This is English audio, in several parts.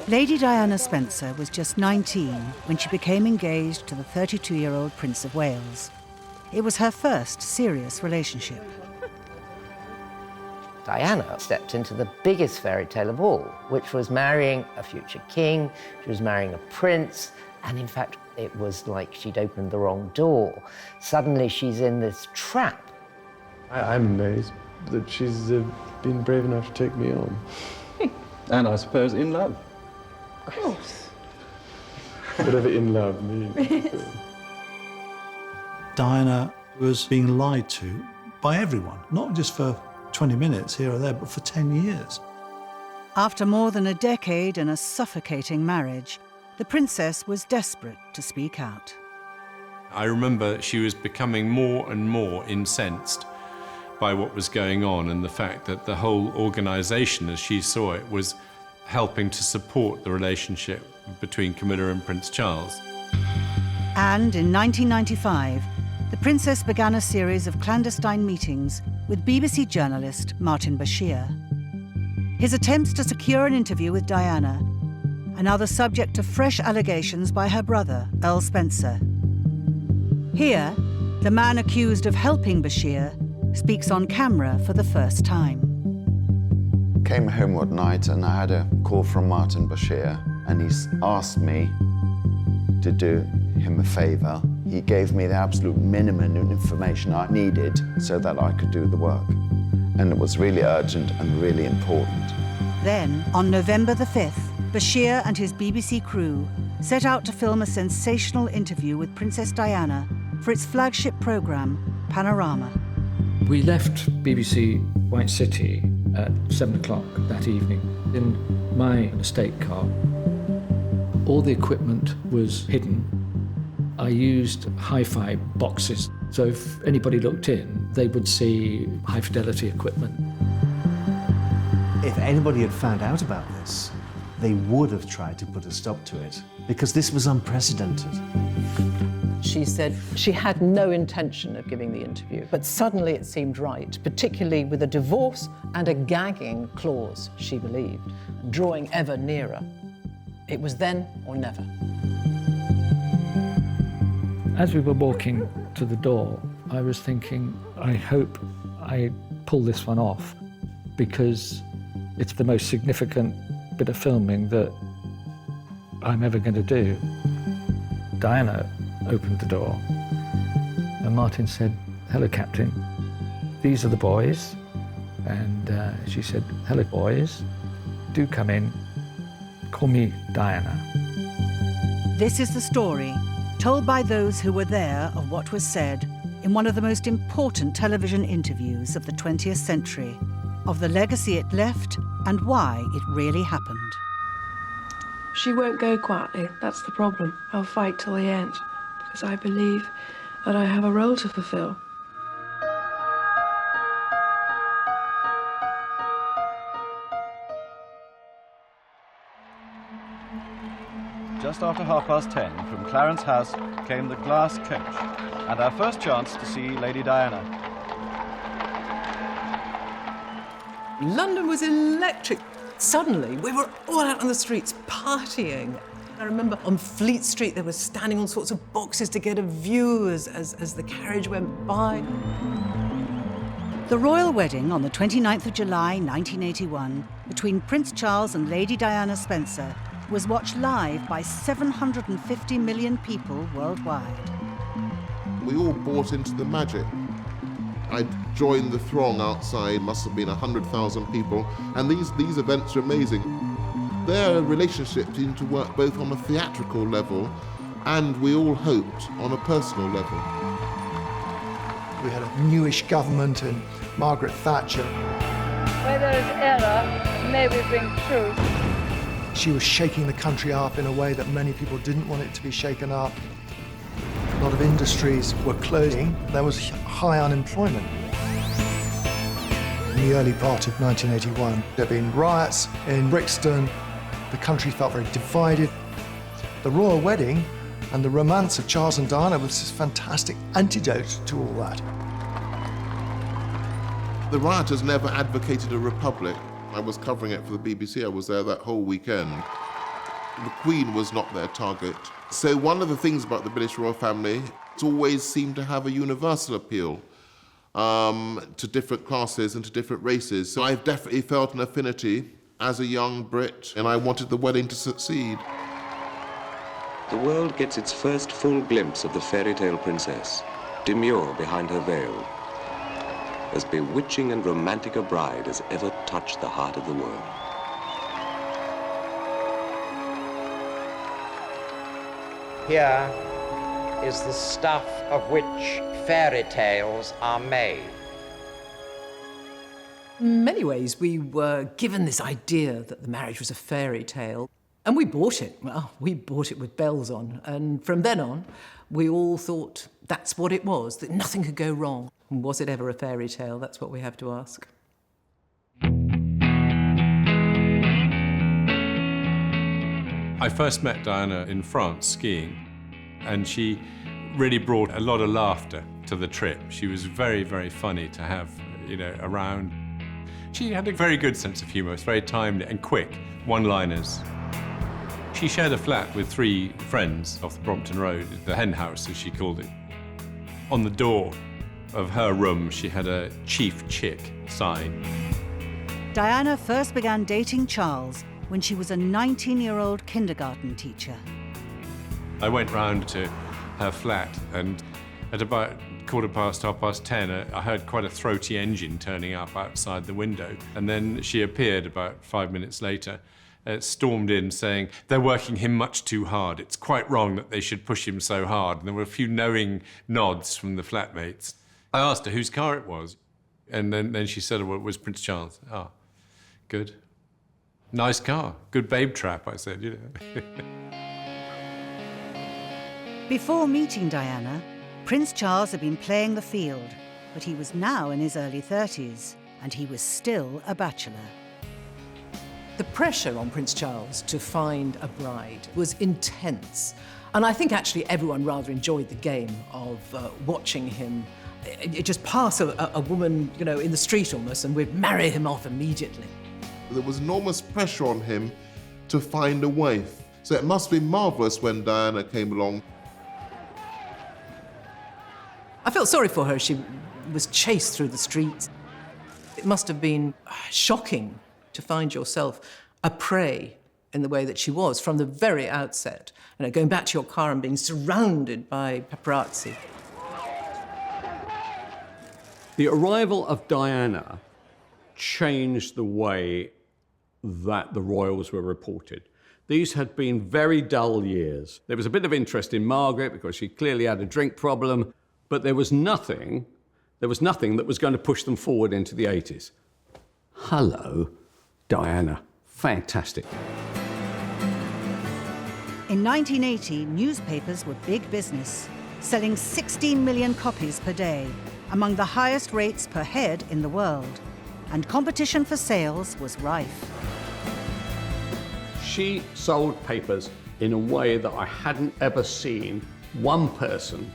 Lady Diana Spencer was just 19 when she became engaged to the 32-year-old Prince of Wales. It was her first serious relationship. Diana stepped into the biggest fairy tale of all, which was marrying a future king. She was marrying a prince, and in fact, it was like she'd opened the wrong door. Suddenly, she's in this trap. I'm amazed that she's been brave enough to take me on. And I suppose in love. Of course. Whatever in love means. Diana was being lied to by everyone, not just for 20 minutes here or there, but for 10 years. After more than a decade and a suffocating marriage, the princess was desperate to speak out. I remember she was becoming more and more incensed by what was going on and the fact that the whole organisation, as she saw it, was helping to support the relationship between Camilla and Prince Charles. And in 1995, the princess began a series of clandestine meetings with BBC journalist Martin Bashir. His attempts to secure an interview with Diana are now the subject of fresh allegations by her brother, Earl Spencer. Here, the man accused of helping Bashir speaks on camera for the first time. Came home one night and I had a call from Martin Bashir, and he's asked me to do him a favour. He gave me the absolute minimum of information I needed so that I could do the work. And it was really urgent and really important. Then, on November the 5th, Bashir and his BBC crew set out to film a sensational interview with Princess Diana for its flagship programme, Panorama. We left BBC White City at 7 o'clock that evening in my estate car. All the equipment was hidden. I used hi-fi boxes, so if anybody looked in, they would see high-fidelity equipment. If anybody had found out about this, they would have tried to put a stop to it, because this was unprecedented. She said she had no intention of giving the interview, but suddenly it seemed right, particularly with a divorce and a gagging clause, she believed, drawing ever nearer. It was then or never. As we were walking to the door, I was thinking, I hope I pull this one off, because it's the most significant bit of filming that I'm ever going to do. Diana opened the door, and Martin said, "Hello, Captain. These are the boys." And she said, "Hello, boys. Do come in. Call me Diana." This is the story, told by those who were there, of what was said in one of the most important television interviews of the 20th century, of the legacy it left and why it really happened. She won't go quietly, that's the problem. I'll fight till the end, because I believe that I have a role to fulfill. Just after 10:30, from Clarence House came the glass coach, and our first chance to see Lady Diana. London was electric. Suddenly, we were all out on the streets partying. I remember on Fleet Street, they were standing on sorts of boxes to get a view as the carriage went by. The royal wedding on the 29th of July 1981 between Prince Charles and Lady Diana Spencer was watched live by 750 million people worldwide. We all bought into the magic. I joined the throng outside, must have been 100,000 people, and these events are amazing. Their relationship seemed to work both on a theatrical level and, we all hoped, on a personal level. We had a newish government and Margaret Thatcher. Where there is error, may we bring truth. She was shaking the country up in a way that many people didn't want it to be shaken up. A lot of industries were closing. There was high unemployment. In the early part of 1981, there had been riots in Brixton. The country felt very divided. The royal wedding and the romance of Charles and Diana was this fantastic antidote to all that. The rioters never advocated a republic. I was covering it for the BBC. I was there that whole weekend. The Queen was not their target. So one of the things about the British royal family, it's always seemed to have a universal appeal to different classes and to different races. So I've definitely felt an affinity as a young Brit, and I wanted the wedding to succeed. The world gets its first full glimpse of the fairy tale princess, demure behind her veil, as bewitching and romantic a bride as ever touched the heart of the world. Here is the stuff of which fairy tales are made. In many ways, we were given this idea that the marriage was a fairy tale, and we bought it. Well, we bought it with bells on, and from then on, we all thought that's what it was, that nothing could go wrong. And was it ever a fairy tale? That's what we have to ask. I first met Diana in France skiing, and she really brought a lot of laughter to the trip. She was very, very funny to have, around. She had a very good sense of humour. It was very timely and quick, one-liners. She shared a flat with 3 friends off the Brompton Road, the hen house, as she called it. On the door of her room, she had a Chief Chick sign. Diana first began dating Charles when she was a 19-year-old kindergarten teacher. I went round to her flat, and at about 10:15, I heard quite a throaty engine turning up outside the window. And then she appeared about 5 minutes later, stormed in saying, "They're working him much too hard. It's quite wrong that they should push him so hard." And there were a few knowing nods from the flatmates. I asked her whose car it was, and then she said, well, it was Prince Charles. Ah, good. Nice car. Good babe trap, I said, Before meeting Diana, Prince Charles had been playing the field, but he was now in his early 30s, and he was still a bachelor. The pressure on Prince Charles to find a bride was intense. And I think actually everyone rather enjoyed the game of watching him just pass a woman, in the street almost, and we'd marry him off immediately. There was enormous pressure on him to find a wife. So it must be marvellous when Diana came along. I felt sorry for her. She was chased through the streets. It must have been shocking to find yourself a prey in the way that she was from the very outset. Going back to your car and being surrounded by paparazzi. The arrival of Diana changed the way that the royals were reported. These had been very dull years. There was a bit of interest in Margaret because she clearly had a drink problem, but there was nothing that was going to push them forward into the 80s. Hello, Diana. Fantastic. In 1980, newspapers were big business, selling 16 million copies per day, among the highest rates per head in the world, and competition for sales was rife. She sold papers in a way that I hadn't ever seen one person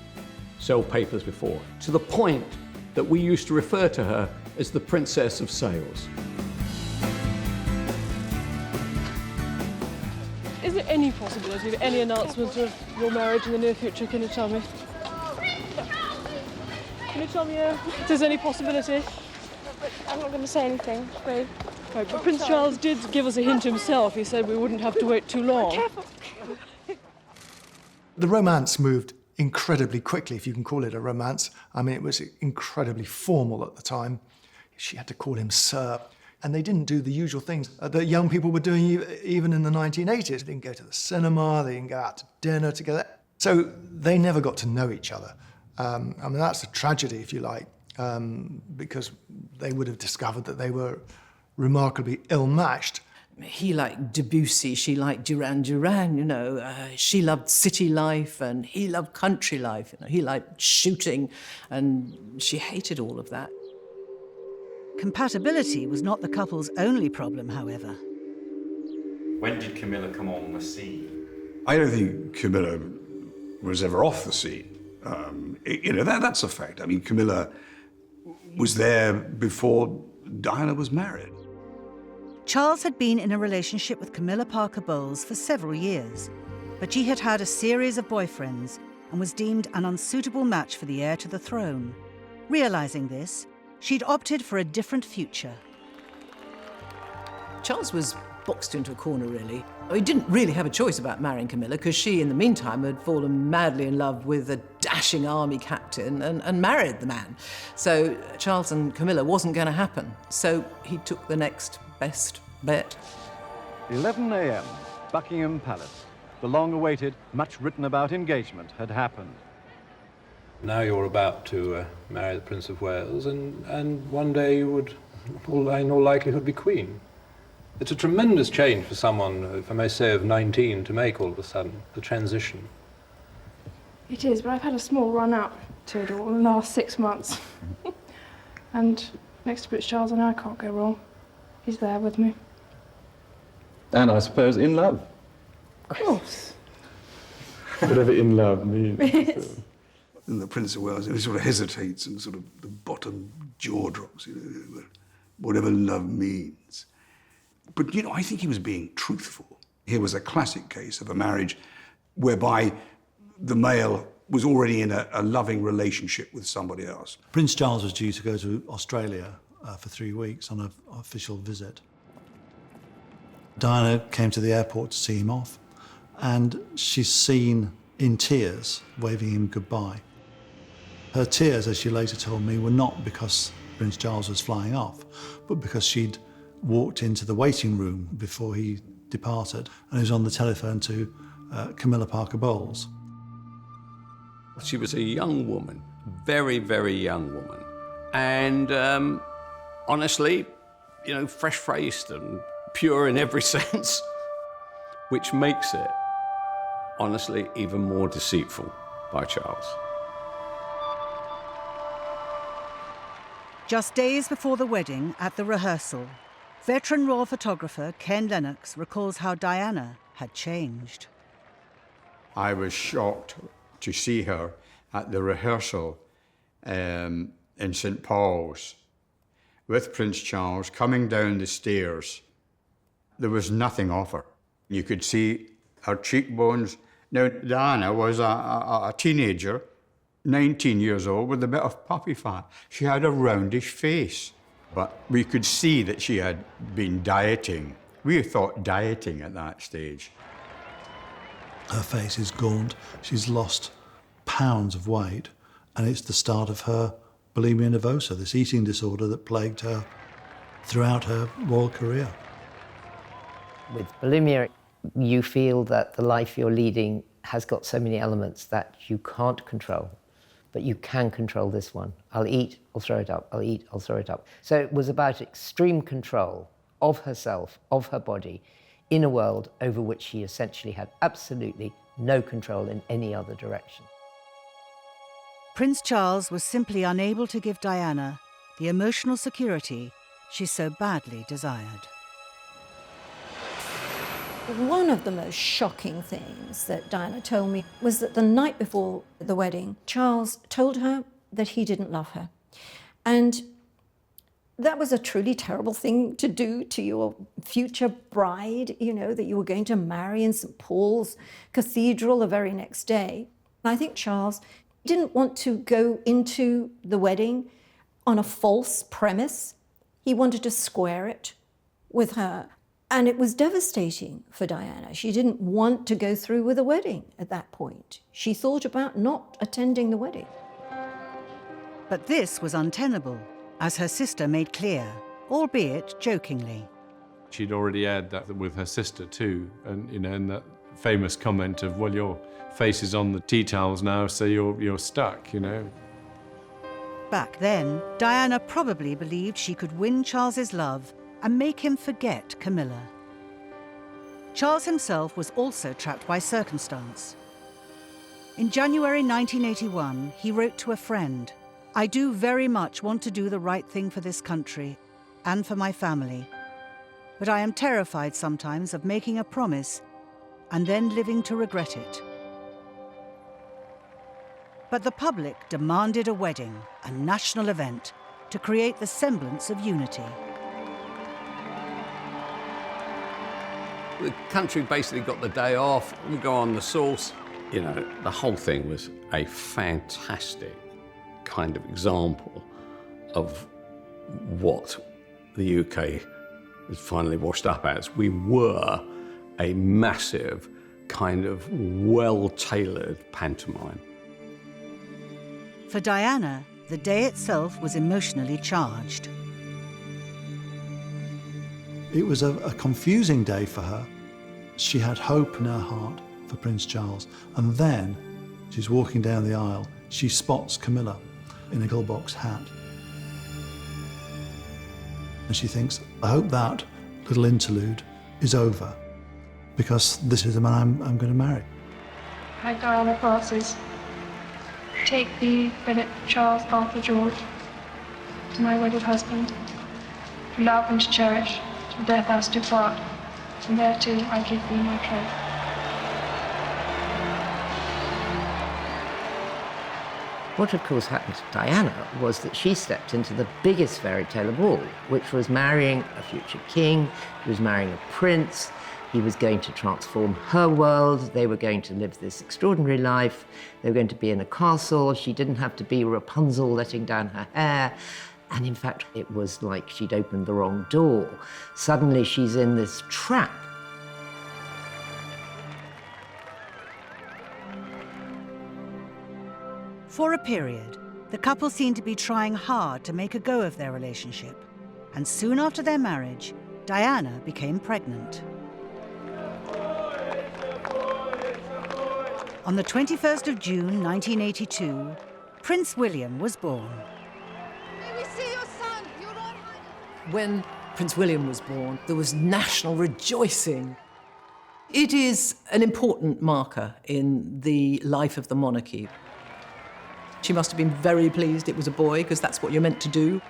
sell papers before, to the point that we used to refer to her as the Princess of Sales. Is there any possibility of any announcement of your marriage in the near future? Can you tell me? Can you tell me if there's any possibility? I'm not going to say anything, really. Right, but Prince Charles did give us a hint himself. He said we wouldn't have to wait too long. Careful. The romance moved incredibly quickly, if you can call it a romance. I mean, it was incredibly formal at the time. She had to call him Sir. And they didn't do the usual things that young people were doing even in the 1980s. They didn't go to the cinema, they didn't go out to dinner together. So they never got to know each other. I mean, that's a tragedy, if you like, because they would have discovered that they were remarkably ill-matched. He liked Debussy, she liked Duran Duran, she loved city life and he loved country life. He liked shooting and she hated all of that. Compatibility was not the couple's only problem, however. When did Camilla come on the scene? I don't think Camilla was ever off the scene. That's a fact. I mean, Camilla was there before Diana was married. Charles had been in a relationship with Camilla Parker Bowles for several years, but she had had a series of boyfriends and was deemed an unsuitable match for the heir to the throne. Realising this, she'd opted for a different future. Charles was boxed into a corner, really. He didn't really have a choice about marrying Camilla because she, in the meantime, had fallen madly in love with a dashing army captain and married the man. So Charles and Camilla wasn't going to happen. So he took the next best bet. 11 a.m., Buckingham Palace. The long-awaited, much written about engagement had happened. Now you're about to marry the Prince of Wales, and one day you would, in all likelihood, be Queen. It's a tremendous change for someone, if I may say, of 19 to make all of a sudden, the transition. It is, but I've had a small run up to it all in the last 6 months. And next to Prince Charles, I can't go wrong. He's there with me. And I suppose in love. Of course. Whatever in love means. And the Prince of Wales, he sort of hesitates and sort of the bottom jaw drops, whatever love means. But, I think he was being truthful. Here was a classic case of a marriage whereby the male was already in a loving relationship with somebody else. Prince Charles was due to go to Australia for 3 weeks on an official visit. Diana came to the airport to see him off, and she's seen in tears, waving him goodbye. Her tears, as she later told me, were not because Prince Charles was flying off, but because she'd walked into the waiting room before he departed and was on the telephone to Camilla Parker Bowles. She was a young woman, very, very young woman. And honestly, fresh-faced and pure in every sense, which makes it, honestly, even more deceitful by Charles. Just days before the wedding, at the rehearsal, veteran royal photographer Ken Lennox recalls how Diana had changed. I was shocked to see her at the rehearsal in St. Paul's with Prince Charles coming down the stairs. There was nothing of her. You could see her cheekbones. Now, Diana was a teenager, 19 years old, with a bit of puppy fat. She had a roundish face, but we could see that she had been dieting. We thought dieting at that stage. Her face is gaunt. She's lost pounds of weight, and it's the start of her bulimia nervosa, this eating disorder that plagued her throughout her royal career. With bulimia, you feel that the life you're leading has got so many elements that you can't control, but you can control this one. I'll eat, I'll throw it up, I'll eat, I'll throw it up. So it was about extreme control of herself, of her body, in a world over which she essentially had absolutely no control in any other direction. Prince Charles was simply unable to give Diana the emotional security she so badly desired. One of the most shocking things that Diana told me was that the night before the wedding, Charles told her that he didn't love her. And that was a truly terrible thing to do to your future bride, that you were going to marry in St. Paul's Cathedral the very next day. I think Charles didn't want to go into the wedding on a false premise. He wanted to square it with her. And it was devastating for Diana. She didn't want to go through with a wedding at that point. She thought about not attending the wedding. But this was untenable, as her sister made clear, albeit jokingly. She'd already had that with her sister too, and that famous comment of, well, your face is on the tea towels now, so you're stuck, Back then, Diana probably believed she could win Charles's love and make him forget Camilla. Charles himself was also trapped by circumstance. In January 1981, he wrote to a friend, "I do very much want to do the right thing for this country and for my family, but I am terrified sometimes of making a promise and then living to regret it." But the public demanded a wedding, a national event, to create the semblance of unity. The country basically got the day off, we go on the sauce. You know, the whole thing was a fantastic kind of example of what the UK was finally washed up as. We were a massive, kind of well-tailored pantomime. For Diana, the day itself was emotionally charged. It was a confusing day for her. She had hope in her heart for Prince Charles, and then she's walking down the aisle, she spots Camilla in a pillbox hat. And she thinks, I hope that little interlude is over, because this is the man I'm going to marry. I, Diana Frances, take thee, Philip Charles Arthur George, to my wedded husband, to love and to cherish, till death us do part, and thereto I give thee my troth. What, of course, happened to Diana was that she stepped into the biggest fairy tale of all, which was marrying a future king. She was marrying a prince. He was going to transform her world. They were going to live this extraordinary life. They were going to be in a castle. She didn't have to be Rapunzel letting down her hair. And in fact, it was like she'd opened the wrong door. Suddenly she's in this trap. For a period, the couple seemed to be trying hard to make a go of their relationship. And soon after their marriage, Diana became pregnant. On the 21st of June, 1982, Prince William was born. May we see your son? You're all right. When Prince William was born, there was national rejoicing. It is an important marker in the life of the monarchy. She must have been very pleased it was a boy, because that's what you're meant to do.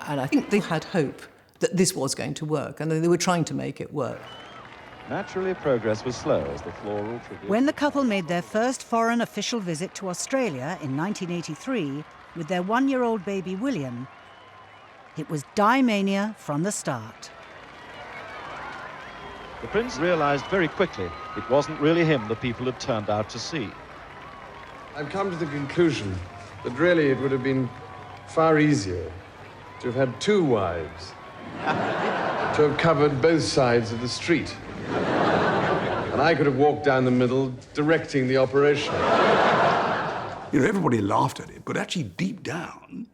And I think they had hope that this was going to work, and they were trying to make it work. Naturally, progress was slow as the floral tribute. When the couple made their first foreign official visit to Australia in 1983 with their one-year-old baby William, it was Di-mania from the start. The prince realized very quickly it wasn't really him the people had turned out to see. I've come to the conclusion that really it would have been far easier to have had two wives, to have covered both sides of the street. And I could have walked down the middle, directing the operation. You know, everybody laughed at it, but actually deep down,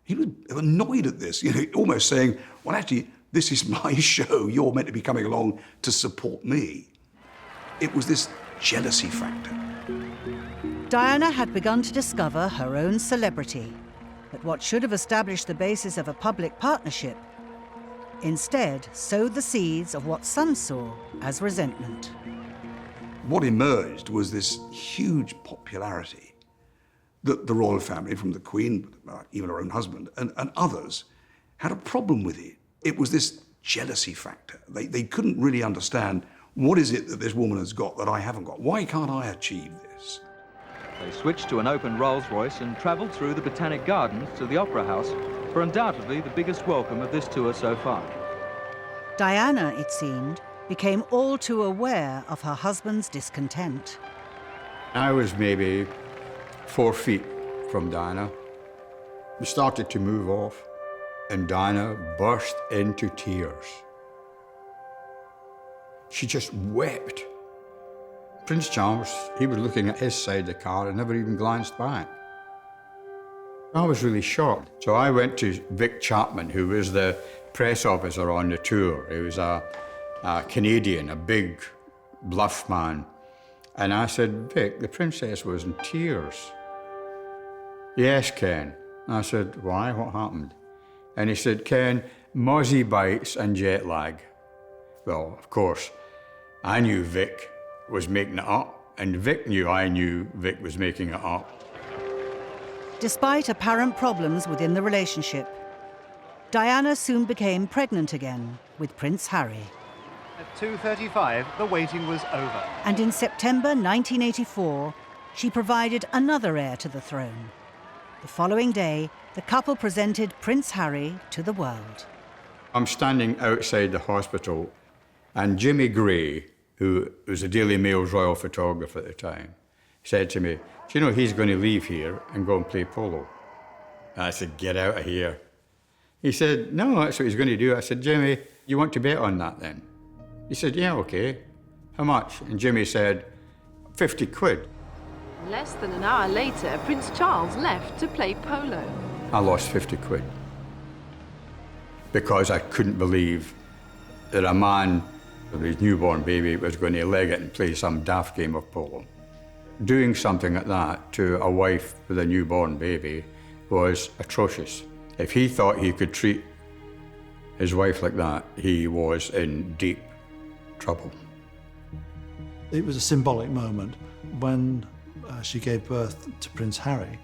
he was annoyed at this, you know, almost saying, well, actually, this is my show. You're meant to be coming along to support me. It was this jealousy factor. Diana had begun to discover her own celebrity, but what should have established the basis of a public partnership instead sowed the seeds of what some saw as resentment. What emerged was this huge popularity that the royal family, from the Queen, even her own husband, and others, had a problem with it. It was this jealousy factor. They couldn't really understand, what is it that this woman has got that I haven't got? Why can't I achieve this? They switched to an open Rolls-Royce and travelled through the Botanic Gardens to the Opera House for undoubtedly the biggest welcome of this tour so far. Diana, it seemed, became all too aware of her husband's discontent. I was maybe 4 feet from Diana. We started to move off, and Diana burst into tears. She just wept. Prince Charles, he was looking at his side of the car and never even glanced back. I was really shocked. So I went to Vic Chapman, who was the press officer on the tour. He was a Canadian, a big, bluff man. And I said, Vic, the princess was in tears. Yes, Ken. I said, why? What happened? And he said, Ken, mozzie bites and jet lag. Well, of course, I knew Vic was making it up, and Vic knew I knew Vic was making it up. Despite apparent problems within the relationship, Diana soon became pregnant again with Prince Harry. At 2:35, the waiting was over. And in September 1984, she provided another heir to the throne. The following day, the couple presented Prince Harry to the world. I'm standing outside the hospital, and Jimmy Gray, who was the Daily Mail's royal photographer at the time, said to me, "Do you know he's going to leave here and go and play polo?" And I said, "Get out of here." He said, "No, that's what he's going to do." I said, "Jimmy, you want to bet on that then?" He said, "Yeah, okay. How much?" And Jimmy said, 50 quid. Less than an hour later, Prince Charles left to play polo. I lost 50 quid. Because I couldn't believe that a man with his newborn baby was going to leg it and play some daft game of polo. Doing something like that to a wife with a newborn baby was atrocious. If he thought he could treat his wife like that, he was in deep trouble. It was a symbolic moment when she gave birth to Prince Harry.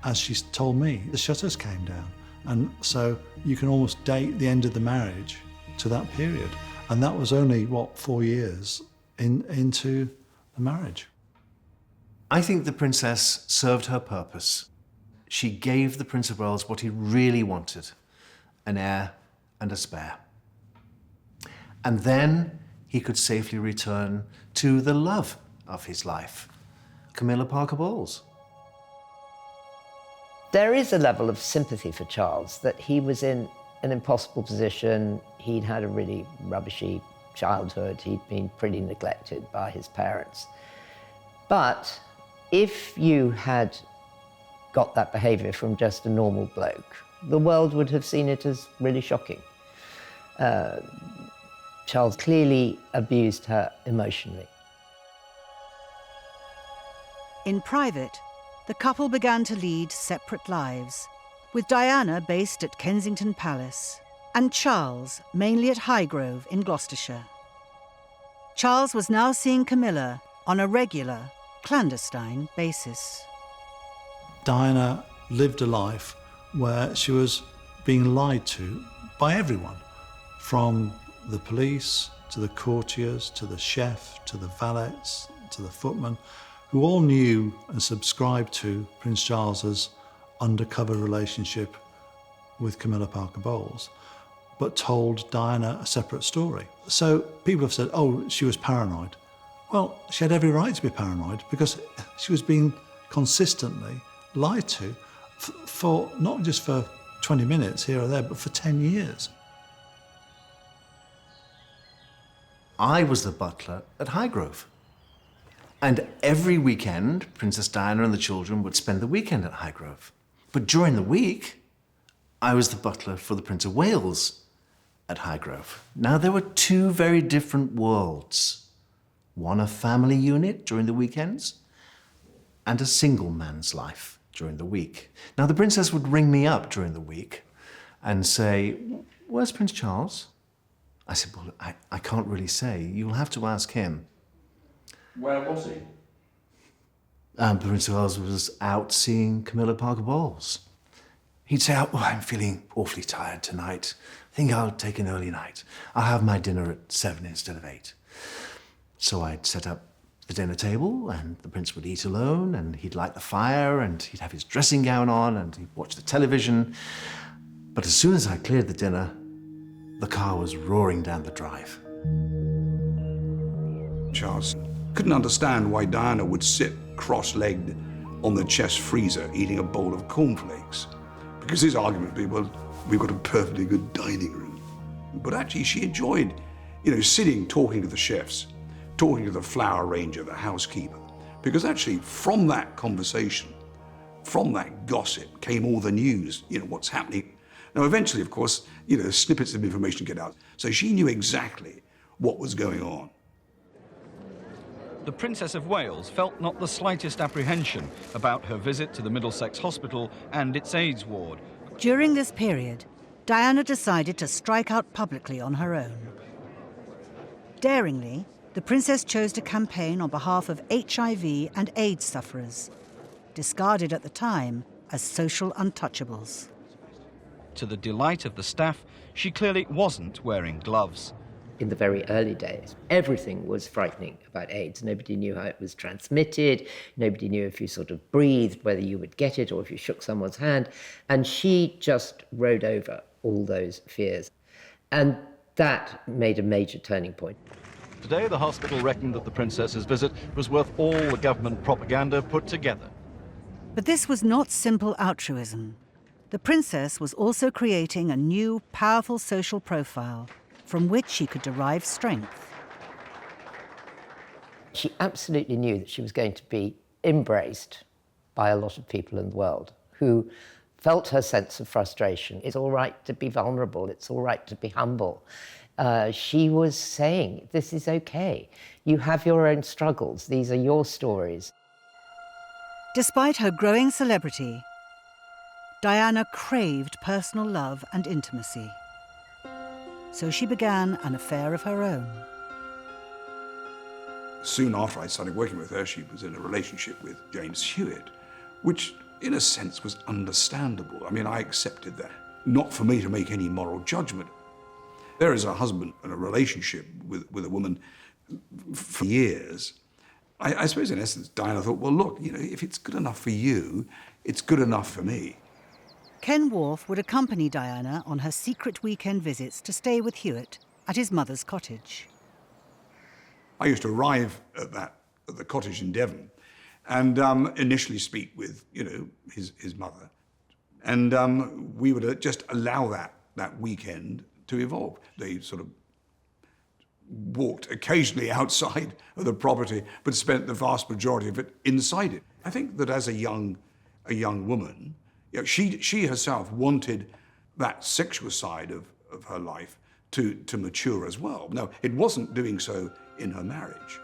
As she told me, the shutters came down. And so you can almost date the end of the marriage to that period. And that was only, 4 years into the marriage. I think the princess served her purpose. She gave the Prince of Wales what he really wanted, an heir and a spare. And then he could safely return to the love of his life, Camilla Parker Bowles. There is a level of sympathy for Charles, that he was in an impossible position. He'd had a really rubbishy childhood. He'd been pretty neglected by his parents. But if you had got that behavior from just a normal bloke, the world would have seen it as really shocking. Charles clearly abused her emotionally. In private, the couple began to lead separate lives, with Diana based at Kensington Palace and Charles mainly at Highgrove in Gloucestershire. Charles was now seeing Camilla on a regular, clandestine basis. Diana lived a life where she was being lied to by everyone, from the police, to the courtiers, to the chef, to the valets, to the footman, who all knew and subscribed to Prince Charles's undercover relationship with Camilla Parker Bowles, but told Diana a separate story. So people have said, oh, she was paranoid. Well, she had every right to be paranoid because she was being consistently lied to for not just for 20 minutes here or there, but for 10 years. I was the butler at Highgrove. And every weekend, Princess Diana and the children would spend the weekend at Highgrove. But during the week, I was the butler for the Prince of Wales at Highgrove. Now, there were two very different worlds. One a family unit during the weekends, and a single man's life during the week. Now, the princess would ring me up during the week and say, "Where's Prince Charles?" I said, "Well, I can't really say. You'll have to ask him." Where was he? Prince of Wales was out seeing Camilla Parker Bowles. He'd say, "Oh, I'm feeling awfully tired tonight. I think I'll take an early night. I'll have my dinner at 7 instead of 8. So I'd set up the dinner table, and the prince would eat alone, and he'd light the fire, and he'd have his dressing gown on, and he'd watch the television. But as soon as I cleared the dinner, the car was roaring down the drive. Charles couldn't understand why Diana would sit cross-legged on the chest freezer eating a bowl of cornflakes. Because his argument would be, well, we've got a perfectly good dining room. But actually she enjoyed, sitting, talking to the chefs, talking to the flower arranger, the housekeeper. Because actually from that conversation, from that gossip came all the news, what's happening. Now eventually, of course, snippets of information get out. So she knew exactly what was going on. The Princess of Wales felt not the slightest apprehension about her visit to the Middlesex Hospital and its AIDS ward. During this period, Diana decided to strike out publicly on her own. Daringly, the princess chose to campaign on behalf of HIV and AIDS sufferers, discarded at the time as social untouchables. To the delight of the staff, she clearly wasn't wearing gloves. In the very early days, everything was frightening about AIDS. Nobody knew how it was transmitted. Nobody knew if you sort of breathed, whether you would get it or if you shook someone's hand. And she just rode over all those fears. And that made a major turning point. Today, the hospital reckoned that the princess's visit was worth all the government propaganda put together. But this was not simple altruism. The princess was also creating a new, powerful social profile from which she could derive strength. She absolutely knew that she was going to be embraced by a lot of people in the world who felt her sense of frustration. It's all right to be vulnerable. It's all right to be humble. She was saying, this is okay. You have your own struggles. These are your stories. Despite her growing celebrity, Diana craved personal love and intimacy. So she began an affair of her own. Soon after I started working with her, she was in a relationship with James Hewitt, which in a sense was understandable. I mean, I accepted that. Not for me to make any moral judgment. There is a husband in a relationship with a woman for years. I suppose in essence, Diana thought, well, look, you know, if it's good enough for you, it's good enough for me. Ken Worth would accompany Diana on her secret weekend visits to stay with Hewitt at his mother's cottage. I used to arrive at the cottage in Devon and initially speak with, you know, his mother. And we would just allow that weekend to evolve. They sort of walked occasionally outside of the property, but spent the vast majority of it inside it. I think that as a young woman, you know, she herself wanted that sexual side of her life to mature as well. No, it wasn't doing so in her marriage.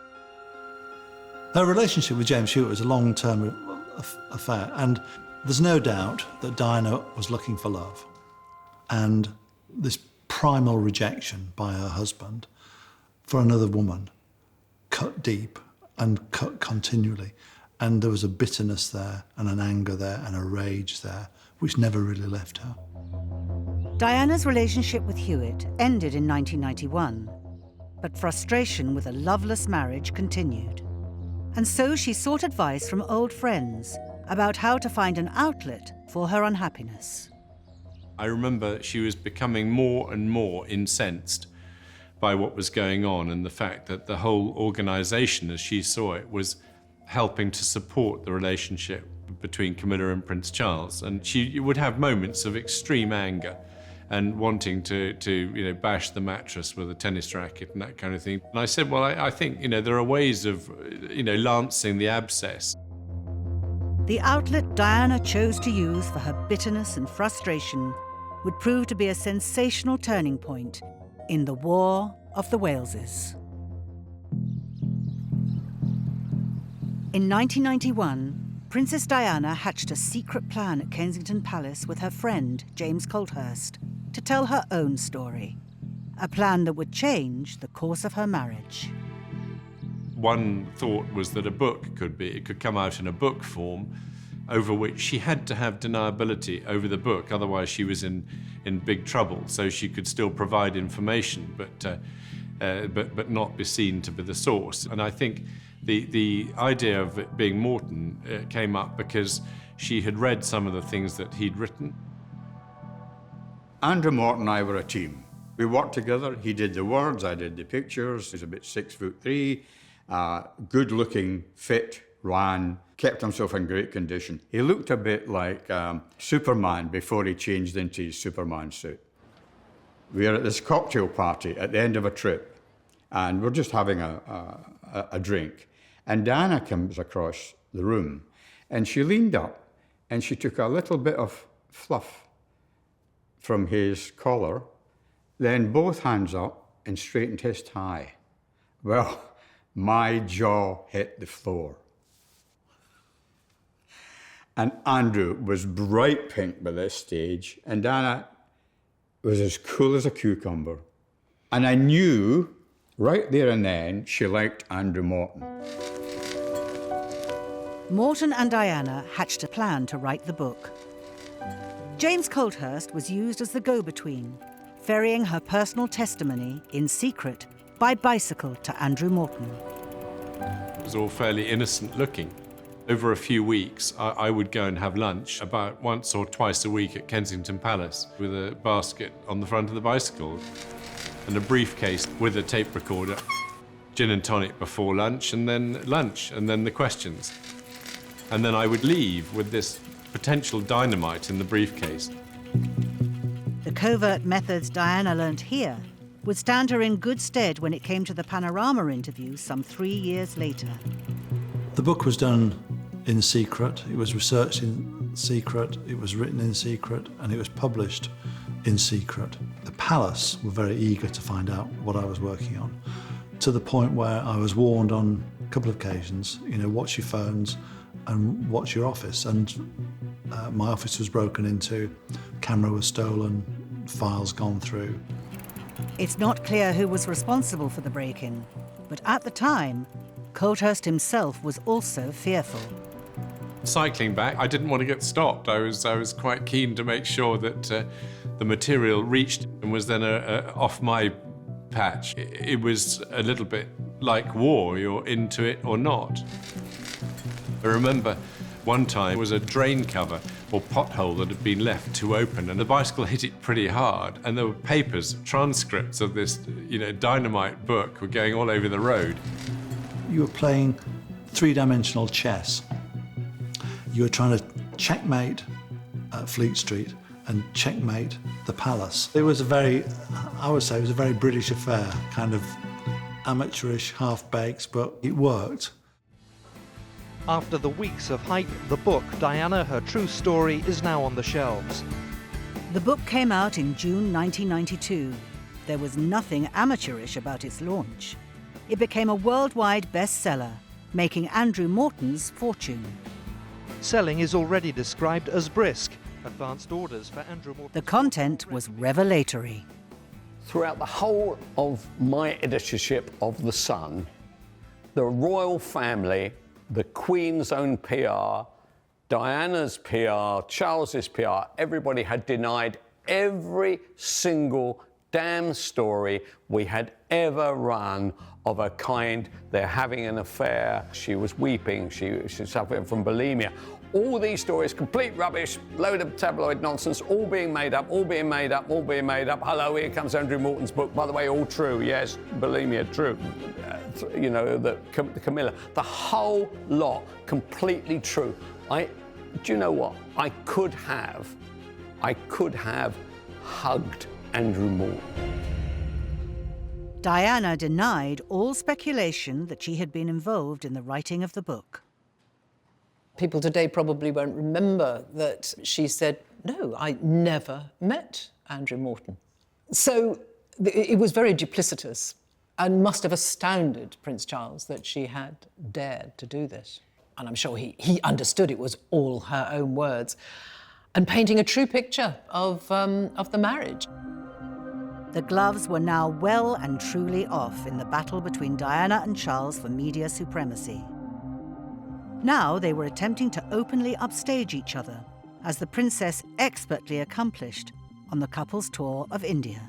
Her relationship with James Hewitt was a long-term affair, and there's no doubt that Diana was looking for love. And this primal rejection by her husband for another woman cut deep and cut continually. And there was a bitterness there, and an anger there, and a rage there, which never really left her. Diana's relationship with Hewitt ended in 1991, but frustration with a loveless marriage continued. And so she sought advice from old friends about how to find an outlet for her unhappiness. I remember she was becoming more and more incensed by what was going on, and the fact that the whole organisation, as she saw it, was helping to support the relationship between Camilla and Prince Charles. And she would have moments of extreme anger and wanting to you know, bash the mattress with a tennis racket and that kind of thing. And I said, well, I think, you know, there are ways of, you know, lancing the abscess. The outlet Diana chose to use for her bitterness and frustration would prove to be a sensational turning point in the War of the Waleses. In 1991, Princess Diana hatched a secret plan at Kensington Palace with her friend, James Colthurst, to tell her own story. A plan that would change the course of her marriage. One thought was that it could come out in a book form, over which she had to have deniability over the book, otherwise she was in big trouble. So she could still provide information, but not be seen to be the source. And I think the idea of it being Morton came up because she had read some of the things that he'd written. Andrew Morton and I were a team. We worked together. He did the words, I did the pictures. He's about 6'3", good-looking, fit, ran, kept himself in great condition. He looked a bit like Superman before he changed into his Superman suit. We were at this cocktail party at the end of a trip, and we're just having a drink. And Diana comes across the room, and she leaned up, and she took a little bit of fluff from his collar, then both hands up and straightened his tie. Well, my jaw hit the floor. And Andrew was bright pink by this stage, and Diana was as cool as a cucumber. And I knew right there and then she liked Andrew Morton. Morton and Diana hatched a plan to write the book. James Colthurst was used as the go-between, ferrying her personal testimony in secret by bicycle to Andrew Morton. It was all fairly innocent looking. Over a few weeks, I would go and have lunch about once or twice a week at Kensington Palace with a basket on the front of the bicycle and a briefcase with a tape recorder. gin and tonic before lunch, and then the questions. And then I would leave with this potential dynamite in the briefcase. The covert methods Diana learnt here would stand her in good stead when it came to the Panorama interview some 3 years later. The book was done in secret, it was researched in secret, it was written in secret, and it was published in secret. The Palace were very eager to find out what I was working on, to the point where I was warned on a couple of occasions, watch your phones and watch your office. And my office was broken into, camera was stolen, files gone through. It's not clear who was responsible for the break-in, but at the time, Colthurst himself was also fearful. Cycling back, I didn't want to get stopped. I was quite keen to make sure that the material reached and was then off my patch. It was a little bit like war, you're into it or not. I remember one time there was a drain cover or pothole that had been left too open, and the bicycle hit it pretty hard, and there were papers, transcripts of this, dynamite book were going all over the road. You were playing three-dimensional chess. You were trying to checkmate Fleet Street and checkmate the Palace. It was I would say it was a very British affair, kind of amateurish, half-baked, but it worked. After the weeks of hype, the book, Diana, Her True Story, is now on the shelves. The book came out in June 1992. There was nothing amateurish about its launch. It became a worldwide bestseller, making Andrew Morton's fortune. Selling is already described as brisk. Advanced orders for Andrew Morton. The content was revelatory. Throughout the whole of my editorship of The Sun, the royal family, the Queen's own PR, Diana's PR, Charles's PR, everybody had denied every single damn story we had ever run of a kind. They're having an affair, she was weeping, she's suffering from bulimia. All these stories, complete rubbish, load of tabloid nonsense, all being made up, all being made up, all being made up. Hello, here comes Andrew Morton's book. By the way, all true, yes, bulimia, true. Camilla, the whole lot, completely true. Do you know what? I could have hugged Andrew Morton. Diana denied all speculation that she had been involved in the writing of the book. People today probably won't remember that she said, no, I never met Andrew Morton. So it was very duplicitous and must have astounded Prince Charles that she had dared to do this. And I'm sure he understood it was all her own words, and painting a true picture of the marriage. The gloves were now well and truly off in the battle between Diana and Charles for media supremacy. Now they were attempting to openly upstage each other, as the princess expertly accomplished on the couple's tour of India.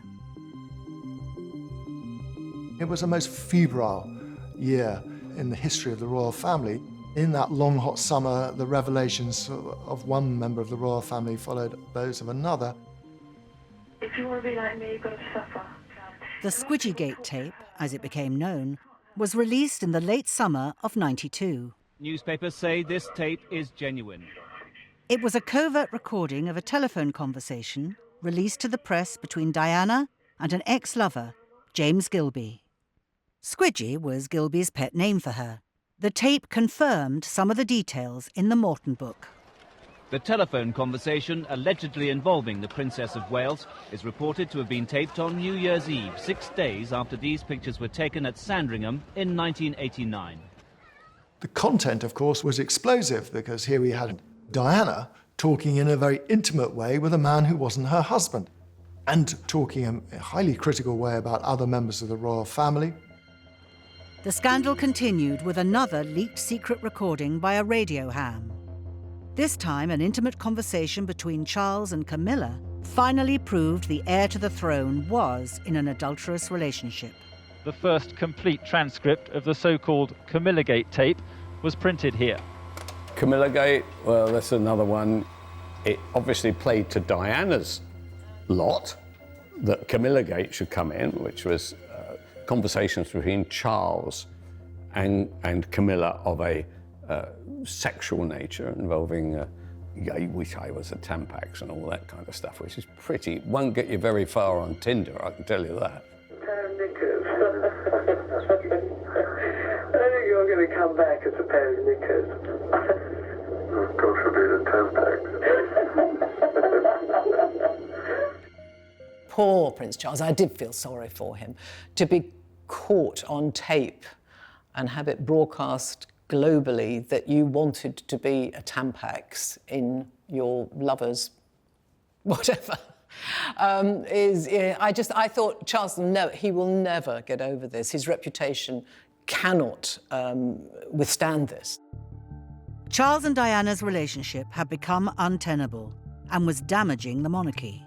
It was the most febrile year in the history of the royal family. In that long, hot summer, the revelations of one member of the royal family followed those of another. If you want to be like me, you've got to suffer. The Squidgygate tape, as it became known, was released in the late summer of '92. Newspapers say this tape is genuine. It was a covert recording of a telephone conversation released to the press between Diana and an ex-lover, James Gilby. Squidgy was Gilby's pet name for her. The tape confirmed some of the details in the Morton book. The telephone conversation allegedly involving the Princess of Wales is reported to have been taped on New Year's Eve, 6 days after these pictures were taken at Sandringham in 1989. The content, of course, was explosive because here we had Diana talking in a very intimate way with a man who wasn't her husband, and talking in a highly critical way about other members of the royal family. The scandal continued with another leaked secret recording by a radio ham. This time, an intimate conversation between Charles and Camilla finally proved the heir to the throne was in an adulterous relationship. The first complete transcript of the so-called Camillagate tape was printed here. Camillagate, well, that's another one. It obviously played to Diana's lot that Camillagate should come in, which was conversations between Charles and Camilla of a sexual nature involving I wish I was a Tampax and all that kind of stuff, which is pretty, won't get you very far on Tinder, I can tell you that. Knickers. I think you're going to come back as a pair of knickers. God forbid a Tampax. Poor Prince Charles, I did feel sorry for him. To be caught on tape and have it broadcast globally that you wanted to be a Tampax in your lover's whatever, I thought, Charles, no, he will never get over this. His reputation cannot withstand this. Charles and Diana's relationship had become untenable and was damaging the monarchy.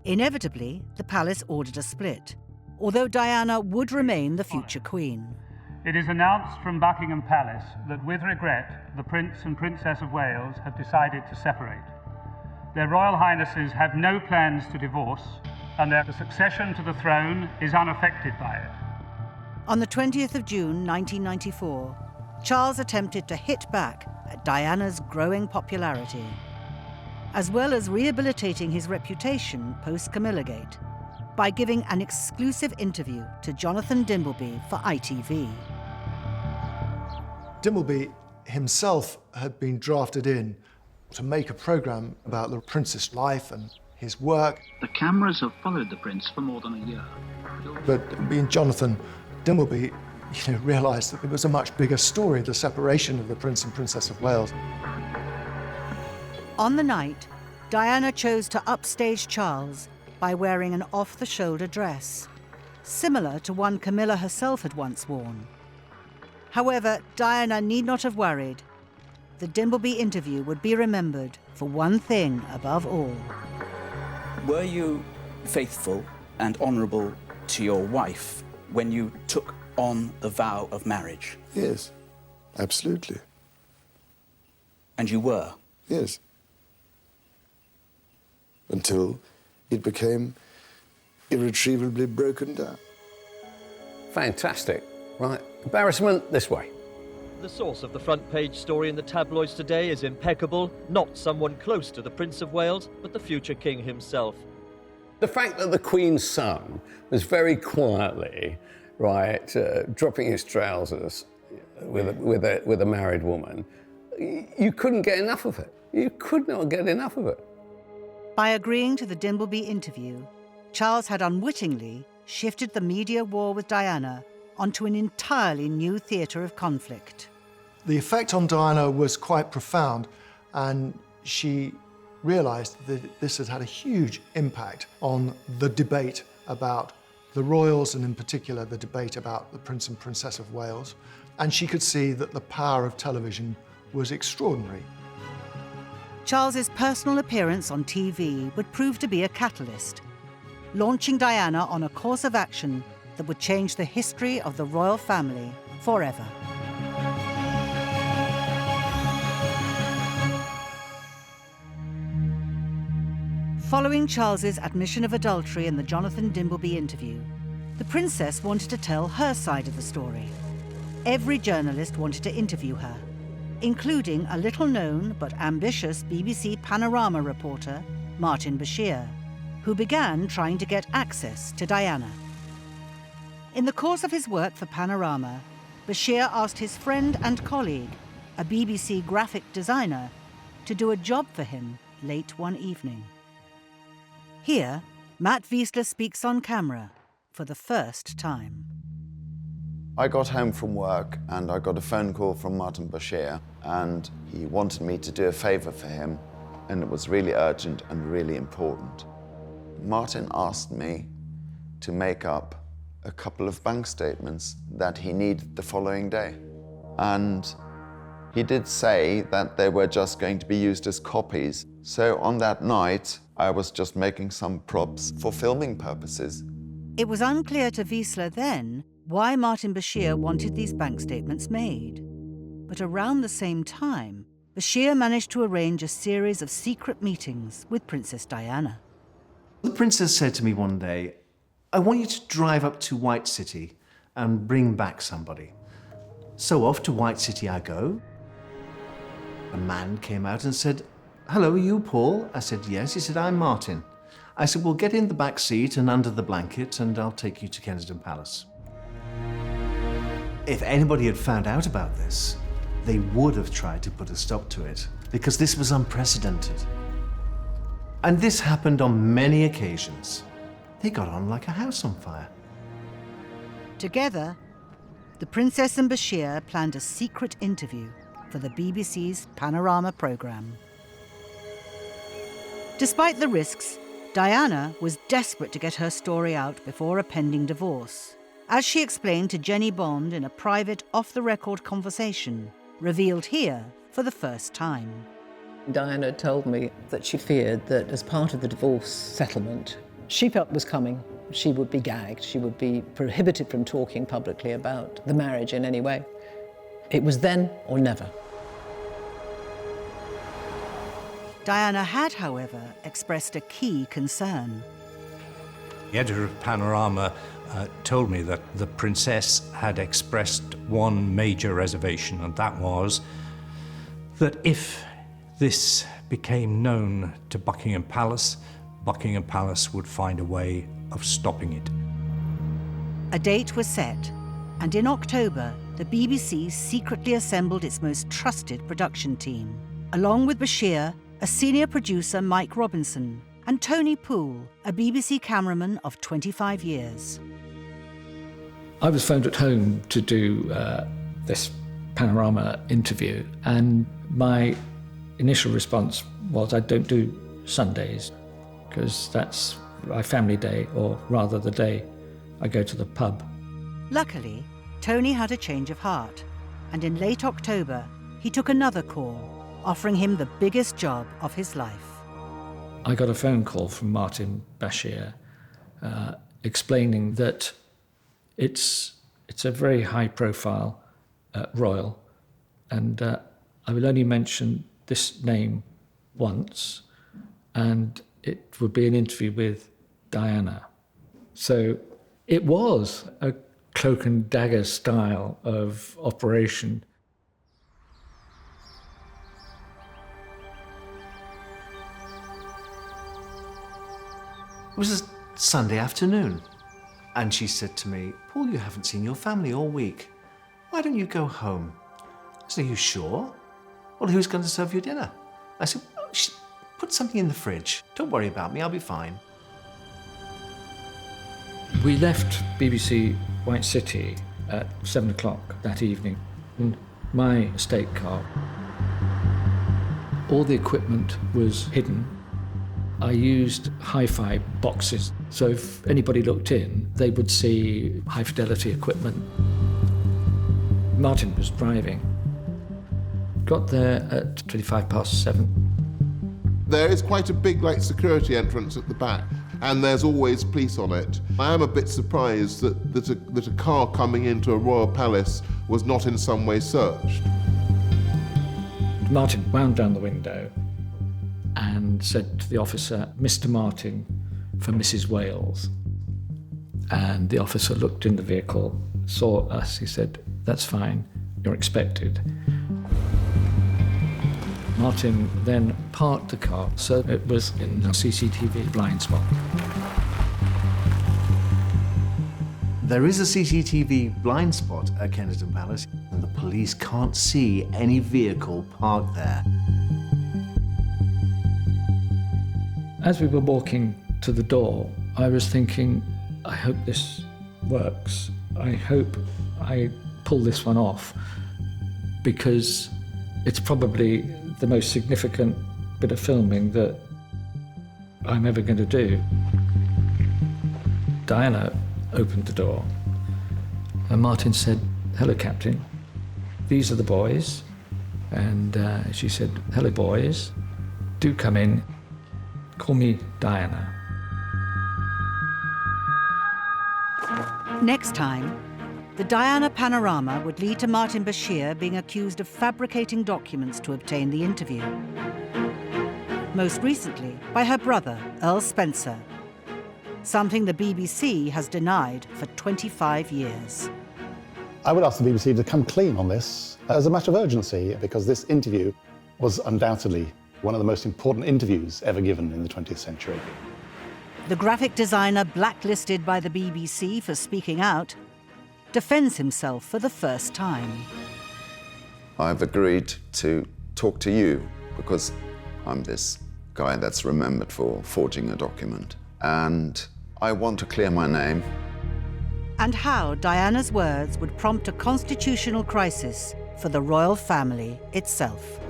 Inevitably, the palace ordered a split, although Diana would remain the future queen. It is announced from Buckingham Palace that, with regret, the Prince and Princess of Wales have decided to separate. Their Royal Highnesses have no plans to divorce, and their succession to the throne is unaffected by it. On the 20th of June 1994, Charles attempted to hit back at Diana's growing popularity, as well as rehabilitating his reputation post-Camillagate by giving an exclusive interview to Jonathan Dimbleby for ITV. Dimbleby himself had been drafted in to make a programme about the prince's life and his work. The cameras have followed the prince for more than a year. But being Jonathan Dimbleby, realised that there was a much bigger story, the separation of the Prince and Princess of Wales. On the night, Diana chose to upstage Charles by wearing an off-the-shoulder dress, similar to one Camilla herself had once worn. However, Diana need not have worried. The Dimbleby interview would be remembered for one thing above all. Were you faithful and honourable to your wife when you took on the vow of marriage? Yes, absolutely. And you were? Yes. Until it became irretrievably broken down. Fantastic. Right, embarrassment this way. The source of the front page story in the tabloids today is impeccable. Not someone close to the Prince of Wales, but the future king himself. The fact that the Queen's son was very quietly, dropping his trousers with a married woman, you couldn't get enough of it. You could not get enough of it. By agreeing to the Dimbleby interview, Charles had unwittingly shifted the media war with Diana onto an entirely new theatre of conflict. The effect on Diana was quite profound, and she realised that this had had a huge impact on the debate about the royals, and in particular the debate about the Prince and Princess of Wales. And she could see that the power of television was extraordinary. Charles's personal appearance on TV would prove to be a catalyst, launching Diana on a course of action that would change the history of the royal family forever. Following Charles's admission of adultery in the Jonathan Dimbleby interview, the princess wanted to tell her side of the story. Every journalist wanted to interview her, including a little-known but ambitious BBC Panorama reporter, Martin Bashir, who began trying to get access to Diana. In the course of his work for Panorama, Bashir asked his friend and colleague, a BBC graphic designer, to do a job for him late one evening. Here, Matt Wiesler speaks on camera for the first time. I got home from work and I got a phone call from Martin Bashir, and he wanted me to do a favour for him, and it was really urgent and really important. Martin asked me to make up a couple of bank statements that he needed the following day. And he did say that they were just going to be used as copies. So on that night, I was just making some props for filming purposes. It was unclear to Wiesler then why Martin Bashir wanted these bank statements made. But around the same time, Bashir managed to arrange a series of secret meetings with Princess Diana. The princess said to me one day, "I want you to drive up to White City and bring back somebody. So off to White City I go. A man came out and said, "Hello, are you Paul?" I said, "Yes." He said, "I'm Martin." I said, "Well, get in the back seat and under the blanket and I'll take you to Kensington Palace." If anybody had found out about this, they would have tried to put a stop to it, because this was unprecedented. And this happened on many occasions. They got on like a house on fire. Together, the Princess and Bashir planned a secret interview for the BBC's Panorama programme. Despite the risks, Diana was desperate to get her story out before a pending divorce, as she explained to Jenny Bond in a private, off-the-record conversation, revealed here for the first time. Diana told me that she feared that as part of the divorce settlement, she felt was coming. She would be gagged. She would be prohibited from talking publicly about the marriage in any way. It was then or never. Diana had, however, expressed a key concern. The editor of Panorama told me that the princess had expressed one major reservation, and that was that if this became known to Buckingham Palace would find a way of stopping it. A date was set, and in October, the BBC secretly assembled its most trusted production team, along with Bashir, a senior producer, Mike Robinson, and Tony Poole, a BBC cameraman of 25 years. I was phoned at home to do this Panorama interview, and my initial response was, I don't do Sundays, because that's my family day, or rather the day I go to the pub. Luckily, Tony had a change of heart, and in late October, he took another call, offering him the biggest job of his life. I got a phone call from Martin Bashir explaining that it's a very high-profile royal, and I will only mention this name once, and it would be an interview with Diana. So it was a cloak and dagger style of operation. It was a Sunday afternoon, and she said to me, "Paul, you haven't seen your family all week. Why don't you go home?" I said, "Are you sure?" "Well, who's going to serve you dinner?" I said, "Oh, put something in the fridge. Don't worry about me, I'll be fine." We left BBC White City at 7 o'clock that evening in my estate car. All the equipment was hidden. I used hi-fi boxes, so if anybody looked in, they would see high-fidelity equipment. Martin was driving. Got there at 7:25. There is quite a big security entrance at the back, and there's always police on it. I am a bit surprised that a car coming into a royal palace was not in some way searched. Martin wound down the window and said to the officer, "Mr. Martin for Mrs. Wales." And the officer looked in the vehicle, saw us, he said, "That's fine, you're expected." Martin then parked the car, so it was in a CCTV blind spot. There is a CCTV blind spot at Kensington Palace, and the police can't see any vehicle parked there. As we were walking to the door, I was thinking, I hope this works. I hope I pull this one off, because it's probably the most significant bit of filming that I'm ever going to do. Diana opened the door, and Martin said, "Hello, Captain. These are the boys." And she said, "Hello, boys. Do come in. Call me Diana." Next time, the Diana Panorama would lead to Martin Bashir being accused of fabricating documents to obtain the interview. Most recently, by her brother, Earl Spencer, something the BBC has denied for 25 years. I would ask the BBC to come clean on this as a matter of urgency, because this interview was undoubtedly one of the most important interviews ever given in the 20th century. The graphic designer, blacklisted by the BBC for speaking out, defends himself for the first time. I've agreed to talk to you because I'm this guy that's remembered for forging a document, and I want to clear my name. And how Diana's words would prompt a constitutional crisis for the royal family itself.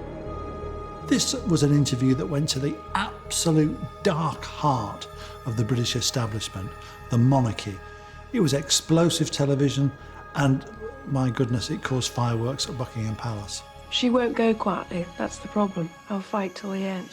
This was an interview that went to the absolute dark heart of the British establishment, the monarchy. It was explosive television, and my goodness, it caused fireworks at Buckingham Palace. She won't go quietly, that's the problem. I'll fight till the end.